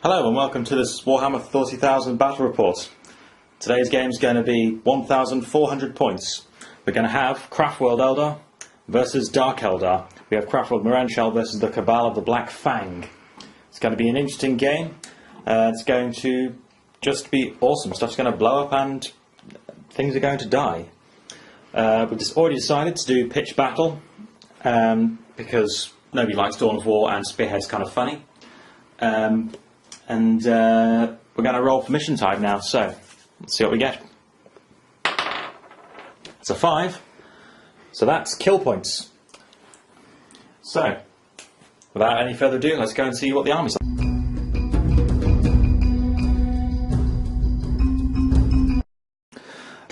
Hello and welcome to this Warhammer 40,000 battle report. Today's game is going to be 1,400 points. We're going to have Craftworld Eldar versus Dark Eldar. We have Craftworld Moranshell versus the Cabal of the Black Fang. It's going to be an interesting game. It's going to just be awesome. Stuff's going to blow up and things are going to die. We've just already decided to do pitch battle because nobody likes Dawn of War and Spearhead's kind of funny. We're going to roll for mission type now, so let's see what we get. It's a 5, so that's kill points. So, without any further ado, let's go and see what the army's like.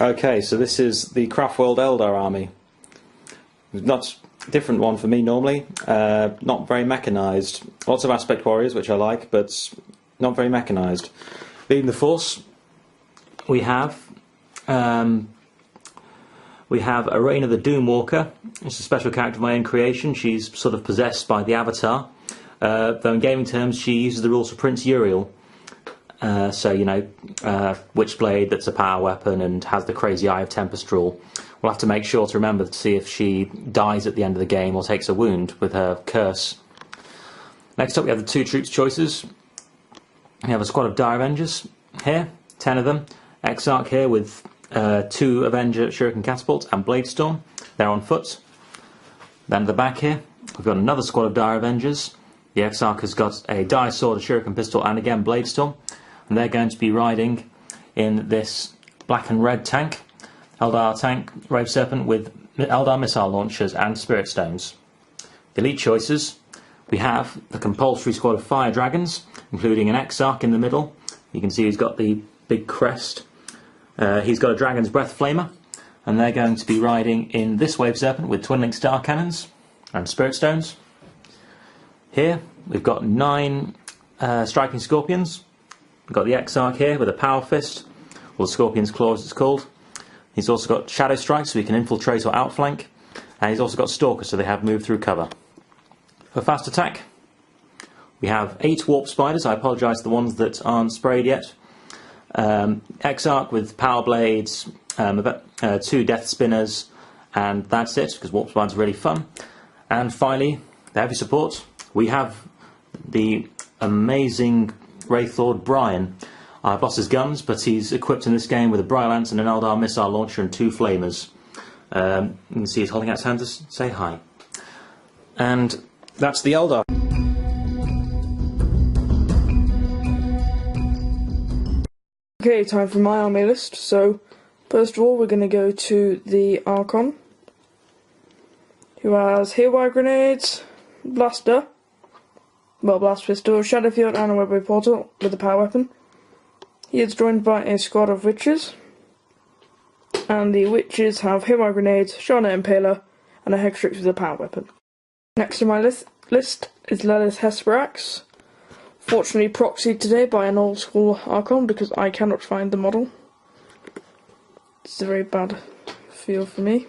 Okay, so this is the Craftworld Eldar army. Not a different one for me normally. Not very mechanised. Lots of aspect warriors, which I like, but not very mechanised. Leading the force, we have Arena the Doomwalker. It's a special character of my own creation. She's sort of possessed by the Avatar. Though in gaming terms, she uses the rules of Prince Uriel. So, you know, Witchblade that's a power weapon and has the crazy Eye of Tempest rule. We'll have to make sure to remember to see if she dies at the end of the game or takes a wound with her curse. Next up we have the two troops choices. We have a squad of Dire Avengers here, 10 of them. Exarch here with 2 Avenger Shuriken Catapults and Bladestorm. They're on foot. Then at the back here, we've got another squad of Dire Avengers. The Exarch has got a Dire Sword, a Shuriken Pistol and again Bladestorm. And they're going to be riding in this black and red tank. Eldar tank, Rave Serpent with Eldar missile launchers and Spirit Stones. The elite choices, we have the compulsory squad of Fire Dragons, including an Exarch in the middle. You can see he's got the big crest. He's got a Dragon's Breath Flamer, and they're going to be riding in this Wave Serpent with Twin Link Star Cannons and Spirit Stones. Here we've got 9 Striking Scorpions. We've got the Exarch here with a Power Fist, or the Scorpion's Claw as it's called. He's also got Shadow Strike so he can infiltrate or outflank, and he's also got Stalker so they have move through cover. For fast attack, we have 8 Warp Spiders. I apologise to the ones that aren't sprayed yet. Exarch with Power Blades, 2 Death Spinners, and that's it, because Warp Spiders are really fun. And finally, the heavy support, we have the amazing Wraithlord Brian. I've lost his guns, but he's equipped in this game with a Briar Lance and an Eldar missile launcher and 2 flamers. You can see he's holding out his hand to say hi. And that's the Eldar. Okay, time for my army list. So, first of all, we're going to go to the Archon, who has Haywire Grenades, Blaster, Blast Pistol, Shadow Field, and a Webway Portal with a power weapon. He is joined by a squad of Witches, and the Witches have Haywire Grenades, Shana Impaler, and a Hextrix with a power weapon. Next on my list is Lelith Hesperax, fortunately proxied today by an old school Archon because I cannot find the model. It's a very bad feel for me.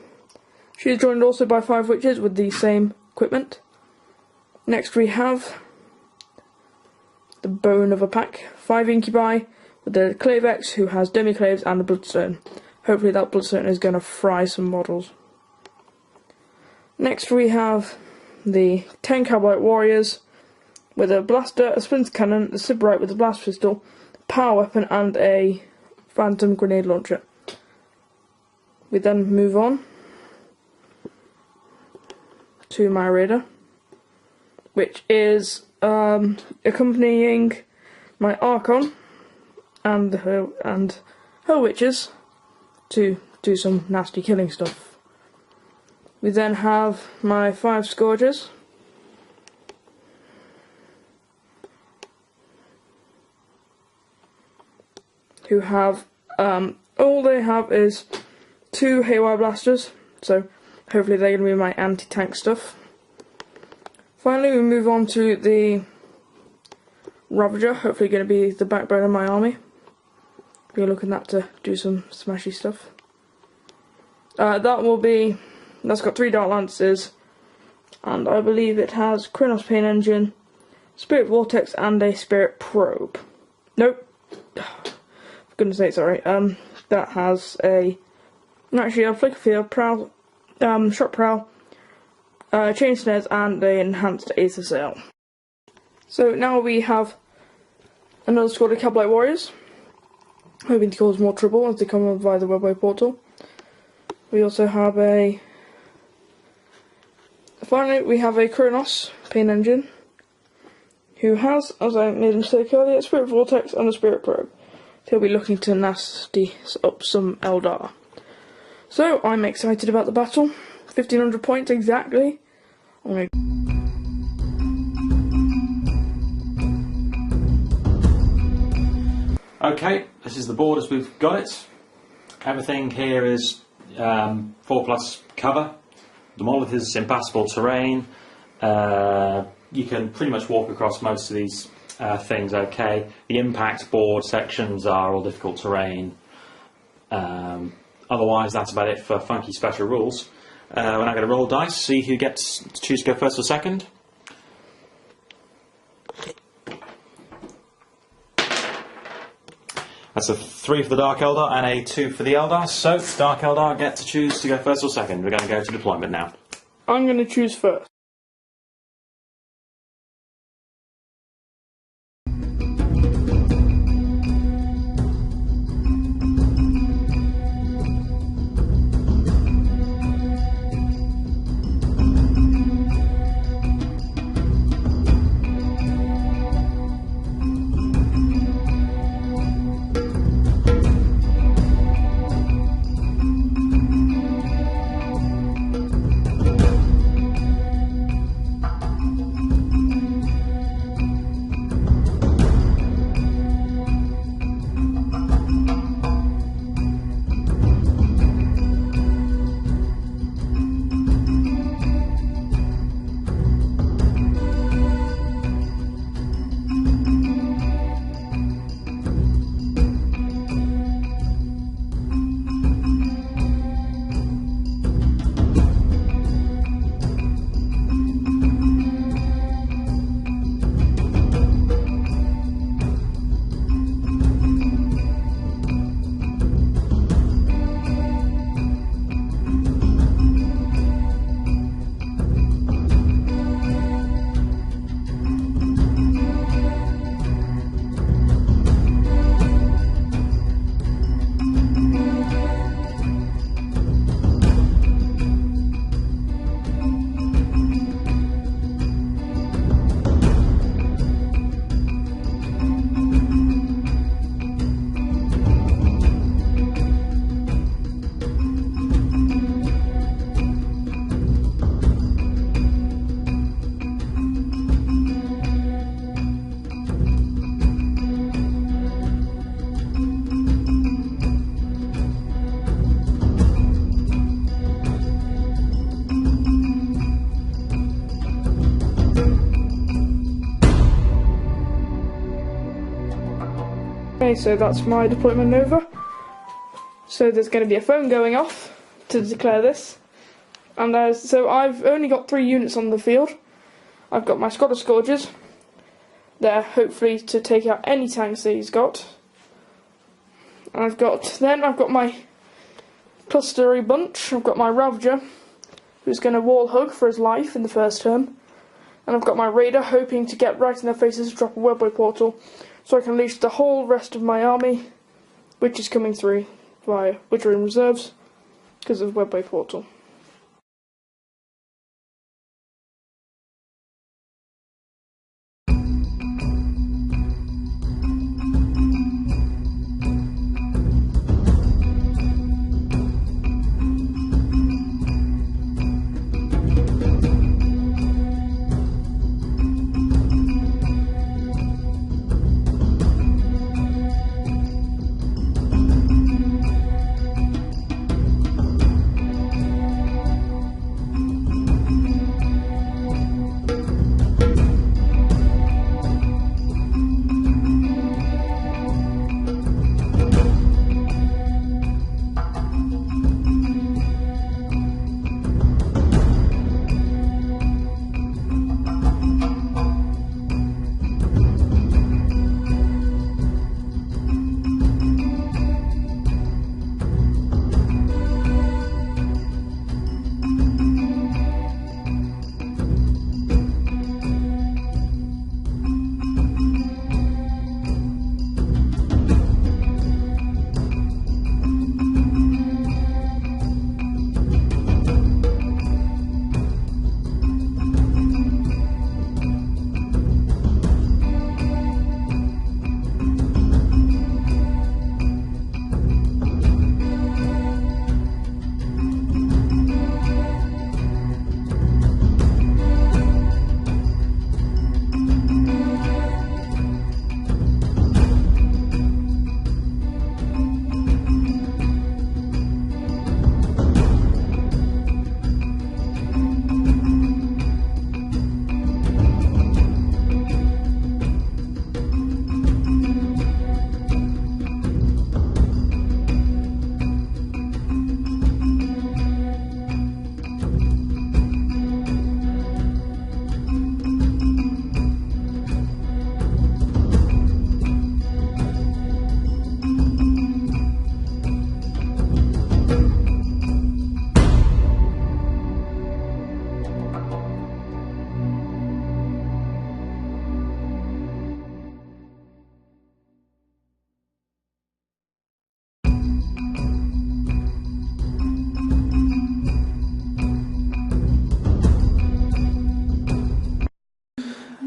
She is joined also by 5 Witches with the same equipment. Next we have the Bone of a Pack, 5 Incubi with the Clavex who has Demi-Claves and the Bloodstone. Hopefully that Bloodstone is going to fry some models. Next we have the 10 Cowboy Warriors with a Blaster, a Splinter Cannon, a Sybarite with a Blast Pistol, power weapon and a Phantom Grenade Launcher. We then move on to my Raider, which is accompanying my Archon and her Witches to do some nasty killing stuff. We then have my 5 Scourgers, who have all they have is 2 Haywire Blasters, so hopefully they're going to be my anti-tank stuff. Finally we move on to the Ravager, hopefully going to be the backbone of my army. Be looking at that to do some smashy stuff. That's got 3 Dark Lances, and I believe it has Krynos Pain Engine, Spirit Vortex and a Spirit Probe. Nope. For goodness sake, sorry. That has a Flicker Field, Prowl, Shot Prowl, Chain Snares, and an enhanced Aether Sail. So now we have another squad of Cabalite Warriors, hoping to cause more trouble as they come via the webway portal. We also have finally we have a Kronos Pain Engine, who has, as I made a mistake earlier, a Spirit Vortex and a Spirit Probe. He'll be looking to nasty up some Eldar. So I'm excited about the battle. 1500 points exactly. Okay, this is the board as we've got it. Everything here is 4+ cover. The monolith is impassable terrain. You can pretty much walk across most of these things okay. The impact board sections are all difficult terrain. Otherwise, that's about it for funky special rules. We're now going to roll dice, see who gets to choose to go first or second. That's a 3 for the Dark Eldar and a 2 for the Eldar. So, Dark Eldar get to choose to go first or second. We're going to go to deployment now. I'm going to choose first. Okay, so that's my deployment over. So there's going to be a phone going off to declare this. And so I've only got 3 units on the field. I've got my Scottish Scourgers. They're hopefully to take out any tanks that he's got. And I've got my clustery bunch. I've got my Ravager, who's going to wall hug for his life in the first turn. And I've got my Raider, hoping to get right in their faces to drop a webway portal, so I can unleash the whole rest of my army, which is coming through via which are in reserves because of webway portal.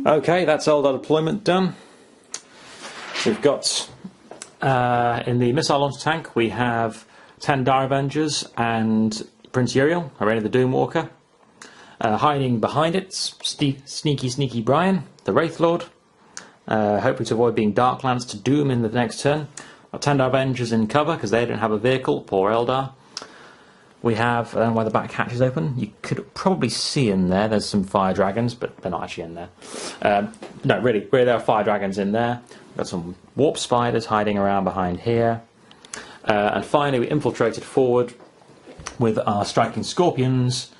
Okay, that's Eldar deployment done. We've got, in the missile launch tank, we have 10 Dire Avengers and Prince Uriel, Arena the Doomwalker. Hiding behind it, sneaky Brian, the Wraith Lord. Hoping to avoid being Darklance to Doom in the next turn. Our 10 Dire Avengers in cover because they don't have a vehicle, poor Eldar. We have, where the back hatch is open, you could probably see in there, there's some fire dragons, but they're not actually in there. No, really, there are fire dragons in there. We've got some warp spiders hiding around behind here. And finally, we infiltrated forward with our striking scorpions.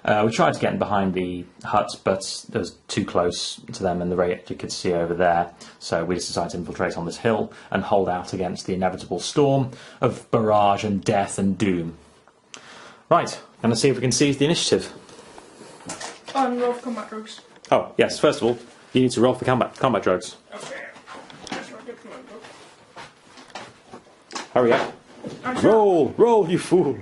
We tried to get in behind the huts, but it was too close to them and the rate you could see over there. So we just decided to infiltrate on this hill and hold out against the inevitable storm of barrage and death and doom. Right, going to see if we can seize the initiative. Roll for combat drugs. Oh, yes, first of all, you need to roll for combat drugs. Okay. Hurry up. Roll, you fool.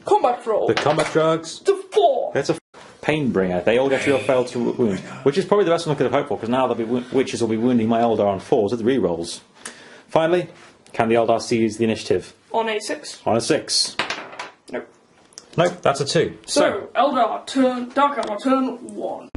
Combat roll. The combat drugs. The 4. It's a pain bringer. They all get to fail to wound, which is probably the best one I could have hoped for, because now witches will be wounding my Eldar on 4s with re-rolls. Finally, can the Eldar seize the initiative? On a 6. On a 6. Nope. Nope, that's a 2. So Eldar, Dark Eldar, turn 1.